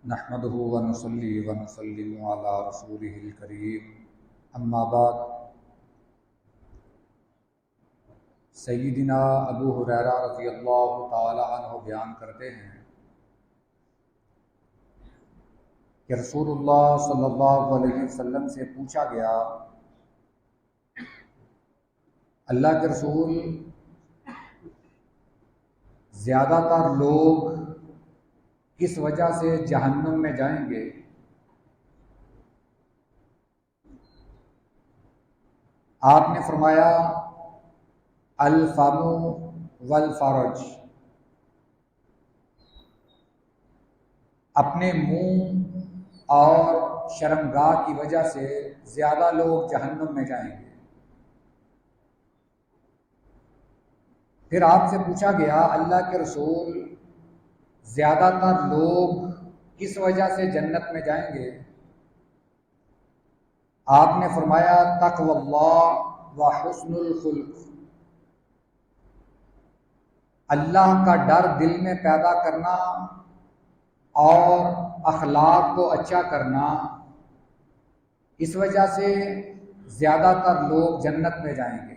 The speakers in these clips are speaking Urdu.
نحمده ونصلي ونسلم على رسوله الكريم اما بعد۔ سیدنا ابو ہریرہ رضی اللہ تعالی عنہ بیان کرتے ہیں کہ رسول اللہ صلی اللہ علیہ وسلم سے پوچھا گیا، اللہ کے رسول، زیادہ تر لوگ کس وجہ سے جہنم میں جائیں گے؟ آپ نے فرمایا الفم والفرج، اپنے منہ اور شرمگاہ کی وجہ سے زیادہ لوگ جہنم میں جائیں گے۔ پھر آپ سے پوچھا گیا، اللہ کے رسول، زیادہ تر لوگ کس وجہ سے جنت میں جائیں گے؟ آپ نے فرمایا تقوی اللہ و حسن الخلق، اللہ کا ڈر دل میں پیدا کرنا اور اخلاق کو اچھا کرنا، اس وجہ سے زیادہ تر لوگ جنت میں جائیں گے۔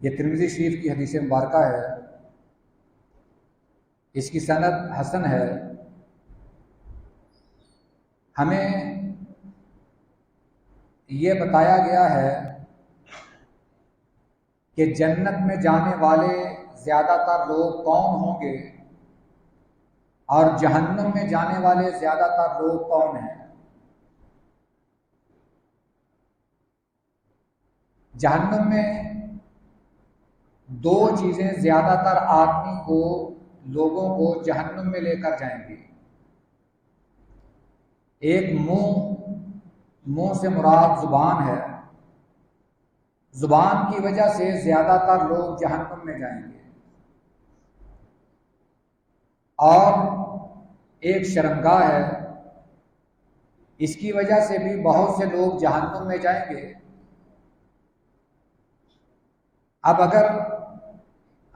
یہ ترمذی شریف کی حدیث مبارکہ ہے، اس کی سند حسن ہے۔ ہمیں یہ بتایا گیا ہے کہ جنت میں جانے والے زیادہ تر لوگ کون ہوں گے اور جہنم میں جانے والے زیادہ تر لوگ کون ہیں۔ جہنم میں دو چیزیں زیادہ تر آدمی کو، لوگوں کو جہنم میں لے کر جائیں گی۔ ایک منہ سے مراد زبان ہے، زبان کی وجہ سے زیادہ تر لوگ جہنم میں جائیں گے، اور ایک شرمگاہ ہے، اس کی وجہ سے بھی بہت سے لوگ جہنم میں جائیں گے۔ اب اگر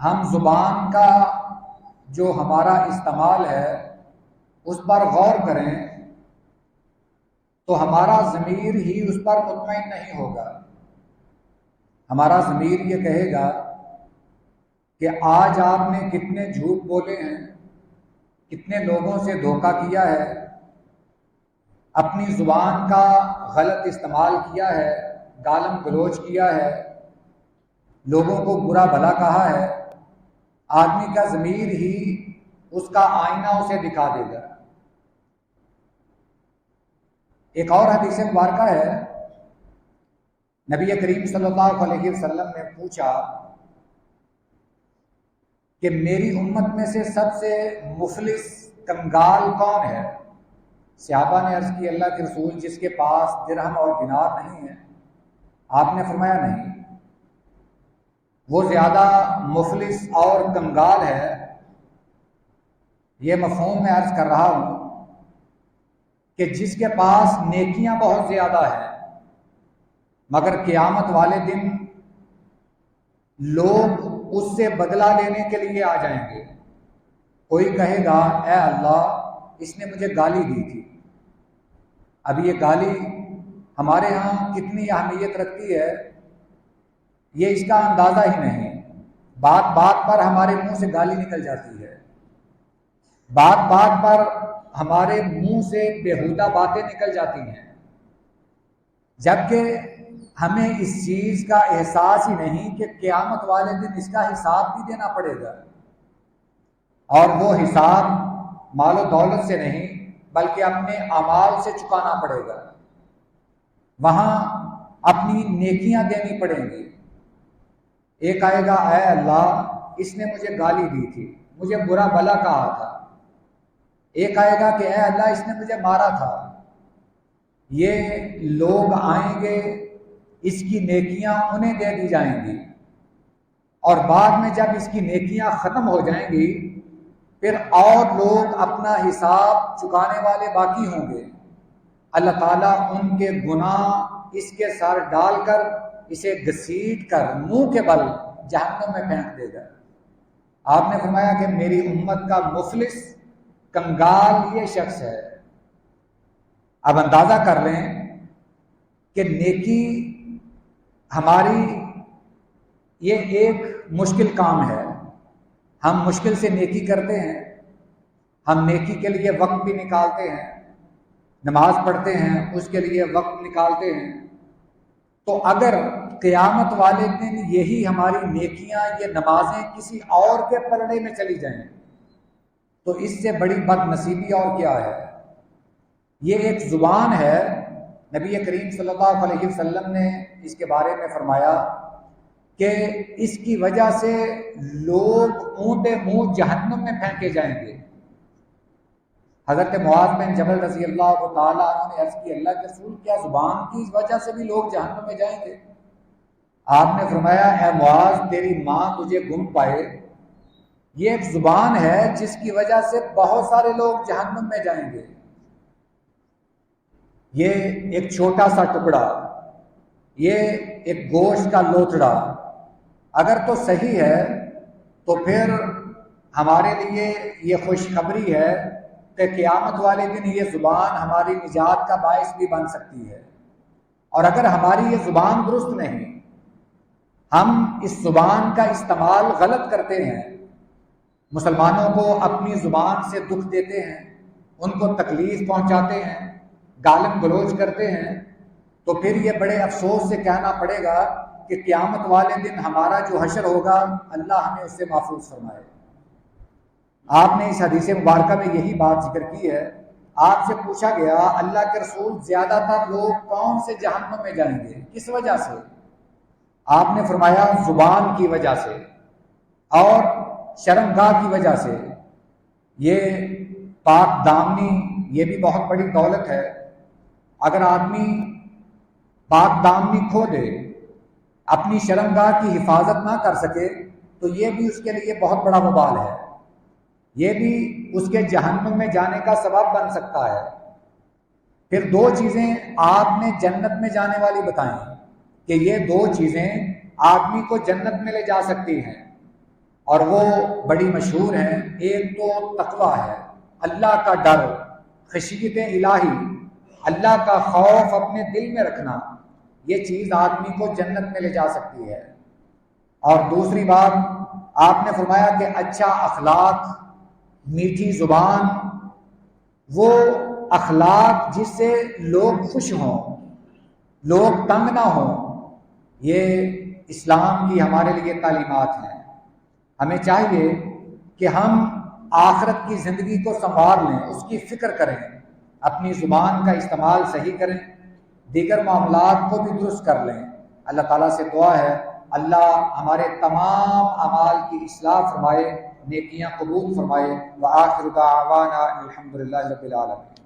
ہم زبان کا جو ہمارا استعمال ہے اس پر غور کریں تو ہمارا ضمیر ہی اس پر مطمئن نہیں ہوگا۔ ہمارا ضمیر یہ کہے گا کہ آج آپ نے کتنے جھوٹ بولے ہیں، کتنے لوگوں سے دھوکہ کیا ہے، اپنی زبان کا غلط استعمال کیا ہے، گالم گلوچ کیا ہے، لوگوں کو برا بھلا کہا ہے۔ آدمی کا ضمیر ہی اس کا آئینہ اسے دکھا دے گا۔ ایک اور حدیث مبارکہ ہے، نبی کریم صلی اللہ علیہ وسلم نے پوچھا کہ میری امت میں سے سب سے مفلس کنگال کون ہے؟ صحابہ نے عرض کی، اللہ کے رسول، جس کے پاس درہم اور دینار نہیں ہے۔ آپ نے فرمایا نہیں، وہ زیادہ مفلس اور کنگال ہے۔ یہ مفہوم میں عرض کر رہا ہوں کہ جس کے پاس نیکیاں بہت زیادہ ہیں مگر قیامت والے دن لوگ اس سے بدلہ لینے کے لیے آ جائیں گے۔ کوئی کہے گا، اے اللہ، اس نے مجھے گالی دی تھی۔ اب یہ گالی ہمارے ہاں کتنی اہمیت رکھتی ہے یہ اس کا اندازہ ہی نہیں۔ بات بات پر ہمارے منہ سے گالی نکل جاتی ہے، بات بات پر ہمارے منہ سے بیہودہ باتیں نکل جاتی ہیں، جبکہ ہمیں اس چیز کا احساس ہی نہیں کہ قیامت والے دن اس کا حساب بھی دینا پڑے گا، اور وہ حساب مال و دولت سے نہیں بلکہ اپنے اعمال سے چکانا پڑے گا۔ وہاں اپنی نیکیاں دینی پڑیں گی۔ ایک آئے گا، اے اللہ، اس نے مجھے گالی دی تھی، مجھے برا بھلا کہا تھا۔ ایک آئے گا کہ اے اللہ، اس نے مجھے مارا تھا۔ یہ لوگ آئیں گے، اس کی نیکیاں انہیں دے دی جائیں گی، اور بعد میں جب اس کی نیکیاں ختم ہو جائیں گی پھر اور لوگ اپنا حساب چکانے والے باقی ہوں گے۔ اللہ تعالیٰ ان کے گناہ اس کے سر ڈال کر اسے گھسیٹ کر منہ کے بل جہنم میں پھینک دے گا۔ آپ نے فرمایا کہ میری امت کا مفلس کنگال یہ شخص ہے۔ اب اندازہ کر لیں کہ نیکی ہماری یہ ایک مشکل کام ہے، ہم مشکل سے نیکی کرتے ہیں، ہم نیکی کے لیے وقت بھی نکالتے ہیں، نماز پڑھتے ہیں، اس کے لیے وقت نکالتے ہیں، تو اگر قیامت والے دن یہی ہماری نیکیاں، یہ نمازیں کسی اور کے پلڑے میں چلی جائیں تو اس سے بڑی بد نصیبی اور کیا ہے۔ یہ ایک زبان ہے، نبی کریم صلی اللہ علیہ وسلم نے اس کے بارے میں فرمایا کہ اس کی وجہ سے لوگ اونٹے منہ جہنم میں پھینکے جائیں گے۔ حضرت معاذ بن جبل رضی اللہ تعالیٰ عنہ نے عرض کی اللہ کے رسول کیا زبان کی وجہ سے بھی لوگ جہنم میں جائیں گے؟ آپ نے فرمایا اے معاذ تیری ماں تجھے گم پائے، یہ ایک زبان ہے جس کی وجہ سے بہت سارے لوگ جہنم میں جائیں گے۔ یہ ایک چھوٹا سا ٹکڑا، یہ ایک گوشت کا لوتھڑا اگر تو صحیح ہے تو پھر ہمارے لیے یہ خوشخبری ہے کہ قیامت والے دن یہ زبان ہماری نجات کا باعث بھی بن سکتی ہے۔ اور اگر ہماری یہ زبان درست نہیں، ہم اس زبان کا استعمال غلط کرتے ہیں، مسلمانوں کو اپنی زبان سے دکھ دیتے ہیں، ان کو تکلیف پہنچاتے ہیں، گالم گلوچ کرتے ہیں، تو پھر یہ بڑے افسوس سے کہنا پڑے گا کہ قیامت والے دن ہمارا جو حشر ہوگا اللہ ہمیں اس سے محفوظ فرمائے۔ آپ نے اس حدیث مبارکہ میں یہی بات ذکر کی ہے۔ آپ سے پوچھا گیا اللہ کے رسول زیادہ تر لوگ کون سے جہنم میں جائیں گے، کس وجہ سے؟ آپ نے فرمایا زبان کی وجہ سے اور شرمگاہ کی وجہ سے۔ یہ پاک دامنی یہ بھی بہت بڑی دولت ہے۔ اگر آدمی پاک دامنی کھو دے، اپنی شرمگاہ کی حفاظت نہ کر سکے تو یہ بھی اس کے لیے بہت بڑا وبال ہے، یہ بھی اس کے جہنم میں جانے کا سبب بن سکتا ہے۔ پھر دو چیزیں آپ نے جنت میں جانے والی بتائیں کہ یہ دو چیزیں آدمی کو جنت میں لے جا سکتی ہیں، اور وہ بڑی مشہور ہیں۔ ایک تو تقویٰ ہے، اللہ کا ڈر، خشیت الہی، اللہ کا خوف اپنے دل میں رکھنا، یہ چیز آدمی کو جنت میں لے جا سکتی ہے۔ اور دوسری بات آپ نے فرمایا کہ اچھا اخلاق، میٹھی زبان، وہ اخلاق جس سے لوگ خوش ہوں، لوگ تنگ نہ ہوں، یہ اسلام کی ہمارے لیے تعلیمات ہیں۔ ہمیں چاہیے کہ ہم آخرت کی زندگی کو سنوار لیں، اس کی فکر کریں، اپنی زبان کا استعمال صحیح کریں، دیگر معاملات کو بھی درست کر لیں۔ اللہ تعالیٰ سے دعا ہے اللہ ہمارے تمام اعمال کی اصلاح فرمائے، نیکیاں قبول فرمائے۔ وآخر دعوانا الحمدللہ رب العالمین۔